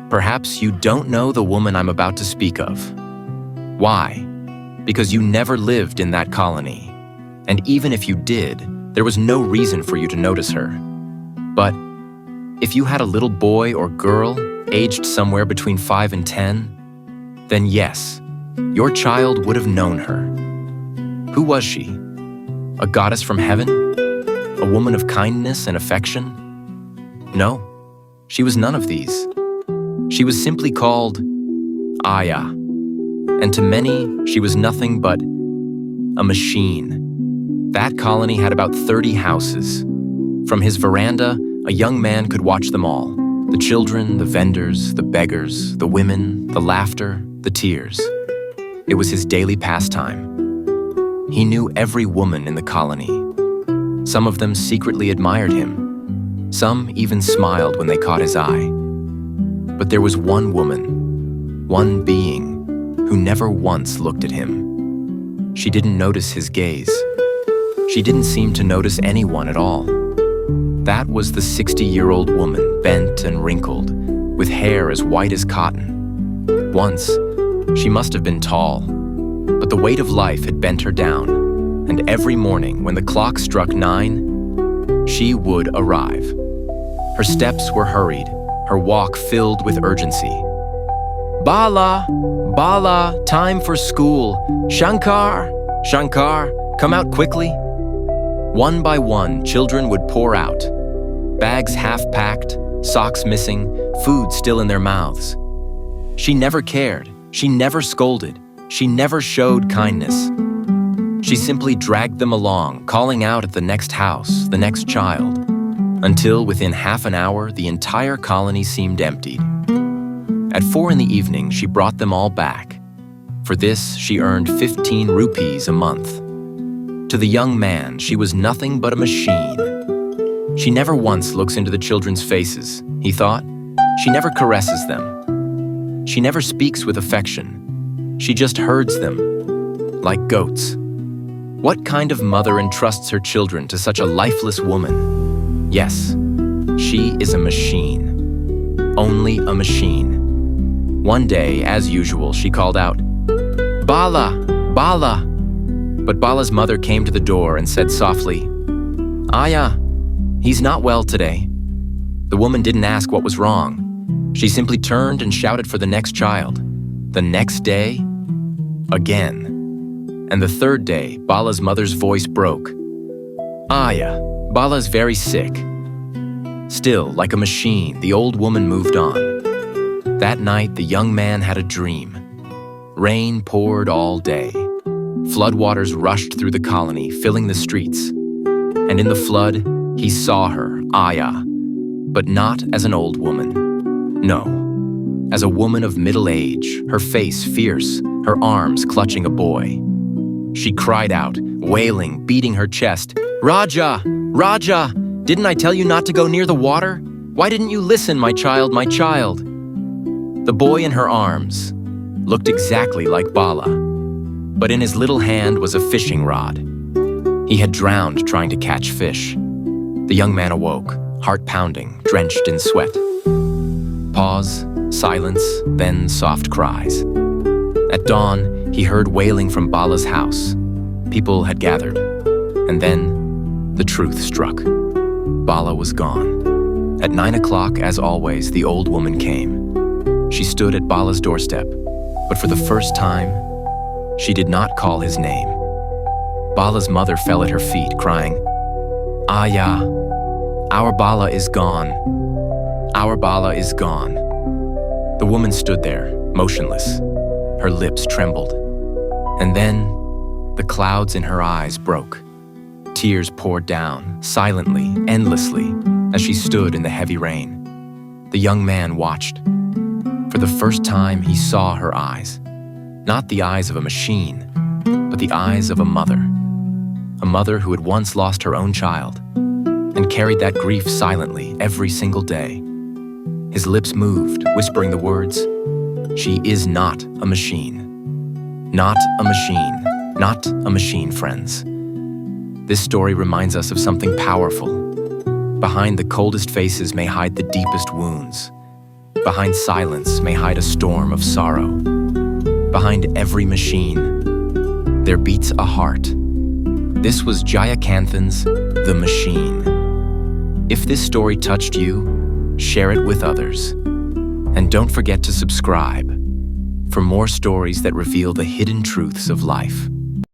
Perhaps you don't know the woman I'm about to speak of. Why? Because you never lived in that colony. And even if you did, there was no reason for you to notice her. But if you had a little boy or girl aged somewhere between 5 and 10, then yes, your child would have known her. Who was she? A goddess from heaven? A woman of kindness and affection? No, she was none of these. She was simply called Aya, and to many, she was nothing but a machine. That colony had about 30 houses. From his veranda, a young man could watch them all. The children, the vendors, the beggars, the women, the laughter, the tears. It was his daily pastime. He knew every woman in the colony. Some of them secretly admired him. Some even smiled when they caught his eye. But there was one woman, one being, who never once looked at him. She didn't notice his gaze. She didn't seem to notice anyone at all. That was the 60-year-old woman, bent and wrinkled, with hair as white as cotton. Once, she must have been tall, but the weight of life had bent her down, and every morning when the clock struck 9, she would arrive. Her steps were hurried, her walk filled with urgency. Bala! Bala! Time for school! Shankar! Shankar! Come out quickly! One by one, children would pour out. Bags half-packed, socks missing, food still in their mouths. She never cared. She never scolded. She never showed kindness. She simply dragged them along, calling out at the next house, the next child, until within half an hour, the entire colony seemed emptied. At 4 in the evening, she brought them all back. For this, she earned 15 rupees a month. To the young man, she was nothing but a machine. She never once looks into the children's faces, he thought. She never caresses them. She never speaks with affection. She just herds them, like goats. What kind of mother entrusts her children to such a lifeless woman? Yes, she is a machine. Only a machine. One day, as usual, she called out, "Bala! Bala!" But Bala's mother came to the door and said softly, "Aya, he's not well today." The woman didn't ask what was wrong. She simply turned and shouted for the next child. The next day, again. And the third day, Bala's mother's voice broke. "Aya, Bala's very sick." Still, like a machine, the old woman moved on. That night, the young man had a dream. Rain poured all day. Floodwaters rushed through the colony, filling the streets. And in the flood, he saw her, Aya, but not as an old woman. No, as a woman of middle age, her face fierce, her arms clutching a boy. She cried out, wailing, beating her chest, "Raja! Raja! Didn't I tell you not to go near the water? Why didn't you listen, my child, my child?" The boy in her arms looked exactly like Bala, but in his little hand was a fishing rod. He had drowned trying to catch fish. The young man awoke, heart pounding, drenched in sweat. Pause, silence, then soft cries. At dawn, he heard wailing from Bala's house. People had gathered, and then the truth struck. Bala was gone. At 9 o'clock, as always, the old woman came. She stood at Bala's doorstep, but for the first time, she did not call his name. Bala's mother fell at her feet, crying, "Aya, our Bala is gone. Our Bala is gone." The woman stood there, motionless. Her lips trembled. And then, the clouds in her eyes broke. Tears poured down, silently, endlessly, as she stood in the heavy rain. The young man watched. For the first time, he saw her eyes. Not the eyes of a machine, but the eyes of a mother. A mother who had once lost her own child and carried that grief silently every single day. His lips moved, whispering the words, "She is not a machine. Not a machine. Not a machine, friends." This story reminds us of something powerful. Behind the coldest faces may hide the deepest wounds. Behind silence may hide a storm of sorrow. Behind every machine, there beats a heart. This was Jayakanthan's The Machine. If this story touched you, share it with others. And don't forget to subscribe for more stories that reveal the hidden truths of life.